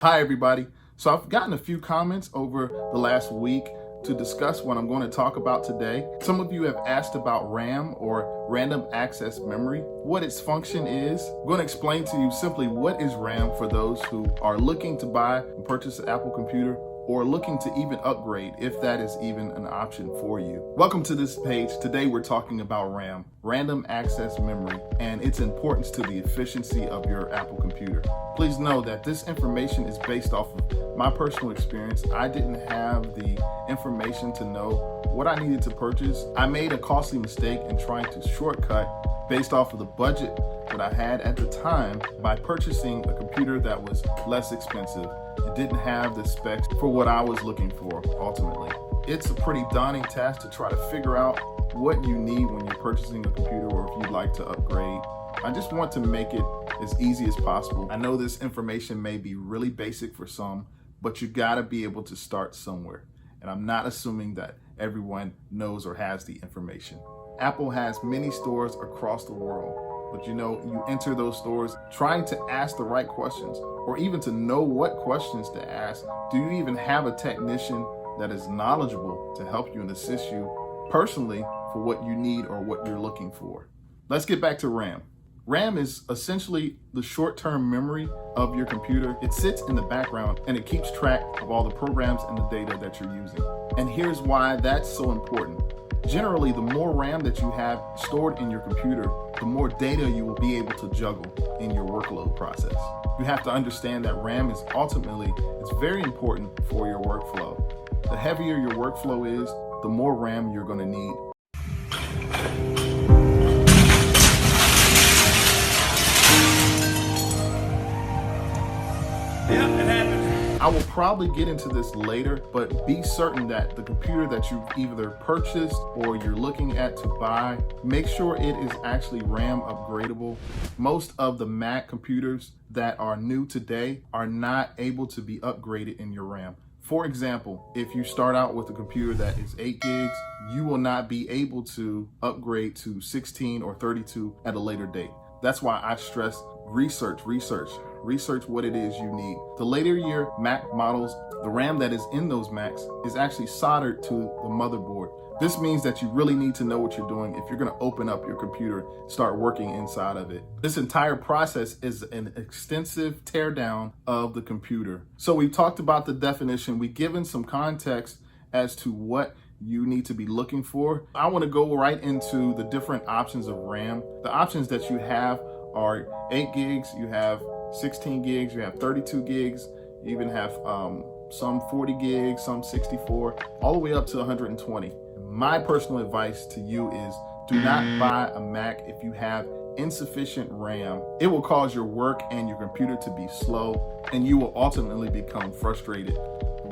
Hi everybody. So I've gotten a few comments over the last week to discuss what I'm going to talk about today. Some of you have asked about RAM, or random access memory, what its function is. I'm going to explain to you simply what is RAM for those who are looking to buy and purchase an Apple computer, or looking to even upgrade if that is even an option for you. Welcome to this page. Today we're talking about RAM, random access memory, and its importance to the efficiency of your Apple computer. Please know that this information is based off of my personal experience. I didn't have the information to know what I needed to purchase. I made a costly mistake in trying to shortcut based off of the budget that I had at the time by purchasing a computer that was less expensive. It didn't have the specs for what I was looking for ultimately. It's a pretty daunting task to try to figure out what you need when you're purchasing a computer, or if you'd like to upgrade. I just want to make it as easy as possible. I know this information may be really basic for some, but you gotta be able to start somewhere. And I'm not assuming that everyone knows or has the information. Apple has many stores across the world, but you enter those stores trying to ask the right questions, or even to know what questions to ask. Do you even have a technician that is knowledgeable to help you and assist you personally for what you need or what you're looking for? Let's get back to RAM. RAM is essentially the short-term memory of your computer. It sits in the background and it keeps track of all the programs and the data that you're using. And here's why that's so important. Generally, the more RAM that you have stored in your computer, the more data you will be able to juggle in your workload process. You have to understand that RAM is it's very important for your workflow. The heavier your workflow is, the more RAM you're going to need. Yeah, it happened. I will probably get into this later, but be certain that the computer that you've either purchased or you're looking at to buy, make sure it is actually RAM upgradable. Most of the Mac computers that are new today are not able to be upgraded in your RAM. For example, if you start out with a computer that is 8 gigs, you will not be able to upgrade to 16 or 32 at a later date. That's why I stress research what it is you need. The later year Mac models, the RAM that is in those Macs is actually soldered to the motherboard. This means that you really need to know what you're doing if you're going to open up your computer, start working inside of it. This entire process is an extensive teardown of the computer. So we've talked about the definition. We've given some context as to what you need to be looking for. I want to go right into the different options of RAM. The options that you have are 8 gigs, you have 16 gigs, you have 32 gigs, you even have some 40 gigs, some 64, all the way up to 120. My personal advice to you is do not buy a Mac if you have insufficient RAM. It will cause your work and your computer to be slow, and you will ultimately become frustrated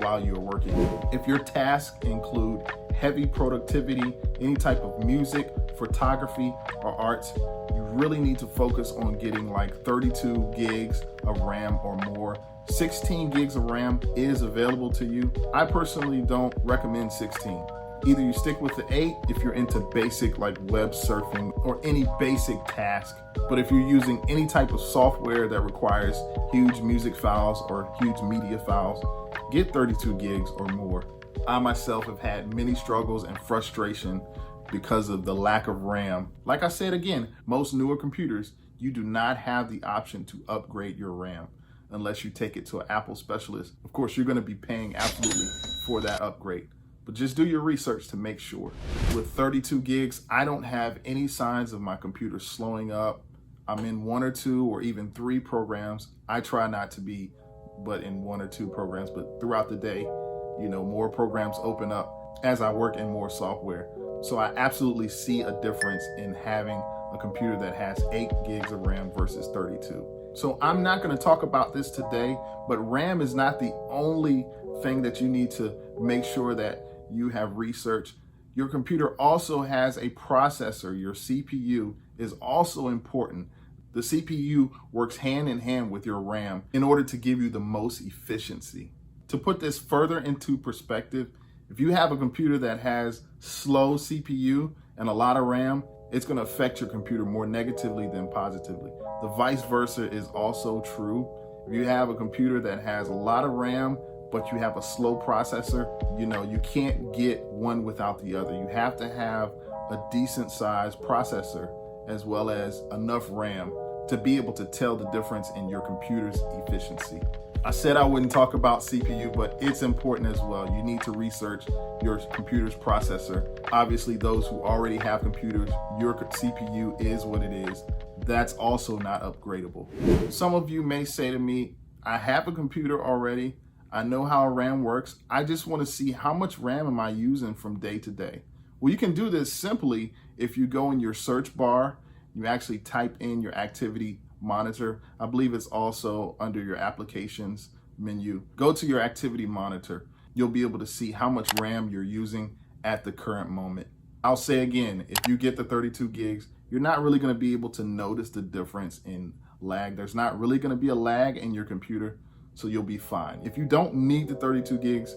while you're working. If your tasks include heavy productivity, any type of music, photography, or arts, you really need to focus on getting like 32 gigs of RAM or more. 16 gigs of RAM is available to you. I personally don't recommend 16. Either you stick with the 8 if you're into basic like web surfing or any basic task. But if you're using any type of software that requires huge music files or huge media files, get 32 gigs or more. I myself have had many struggles and frustration because of the lack of RAM. Like I said again, most newer computers, you do not have the option to upgrade your RAM unless you take it to an Apple specialist. Of course, you're going to be paying absolutely for that upgrade, but just do your research to make sure. With 32 gigs, I don't have any signs of my computer slowing up. I'm in 1 or 2 or even 3 programs. I try not to be but in 1 or 2 programs, but throughout the day, more programs open up as I work in more software. So I absolutely see a difference in having a computer that has 8 gigs of RAM versus 32. So I'm not going to talk about this today, but RAM is not the only thing that you need to make sure that you have researched. Your computer also has a processor. Your CPU is also important. The CPU works hand in hand with your RAM in order to give you the most efficiency. To put this further into perspective, if you have a computer that has slow CPU and a lot of RAM, it's going to affect your computer more negatively than positively. The vice versa is also true. If you have a computer that has a lot of RAM, but you have a slow processor, you can't get one without the other. You have to have a decent sized processor as well as enough RAM to be able to tell the difference in your computer's efficiency. I said I wouldn't talk about CPU, but it's important as well. You need to research your computer's processor. Obviously, those who already have computers, your CPU is what it is. That's also not upgradable. Some of you may say to me, I have a computer already. I know how RAM works. I just want to see how much RAM am I using from day to day. Well, you can do this simply if you go in your search bar, you actually type in your activity monitor. I believe it's also under your applications menu. Go to your activity monitor. You'll be able to see how much RAM you're using at the current moment. I'll say again, if you get the 32 gigs, you're not really going to be able to notice the difference in lag. There's not really going to be a lag in your computer, so you'll be fine. If you don't need the 32 gigs,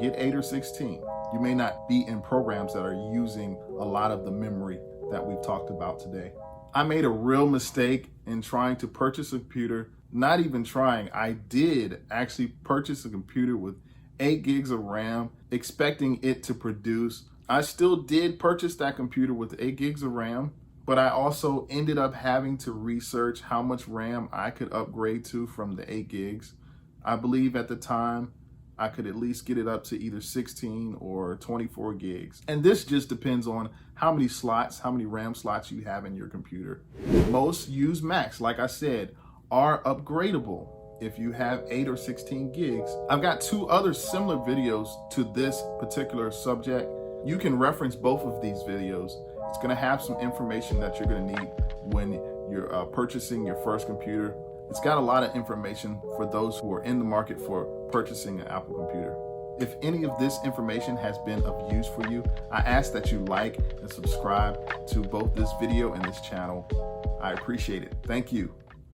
get 8 or 16. You may not be in programs that are using a lot of the memory that we've talked about today. I made a real mistake in trying to purchase a computer. Not even trying, I did actually purchase a computer with 8 gigs of RAM, expecting it to produce. I still did purchase that computer with 8 gigs of RAM, but I also ended up having to research how much RAM I could upgrade to from the 8 gigs. I believe at the time, I could at least get it up to either 16 or 24 gigs. And this just depends on how many RAM slots you have in your computer. Most used Macs, like I said, are upgradable if you have 8 or 16 gigs. I've got 2 other similar videos to this particular subject. You can reference both of these videos. It's gonna have some information that you're gonna need when you're purchasing your first computer. It's got a lot of information for those who are in the market for purchasing an Apple computer. If any of this information has been of use for you, I ask that you like and subscribe to both this video and this channel. I appreciate it. Thank you.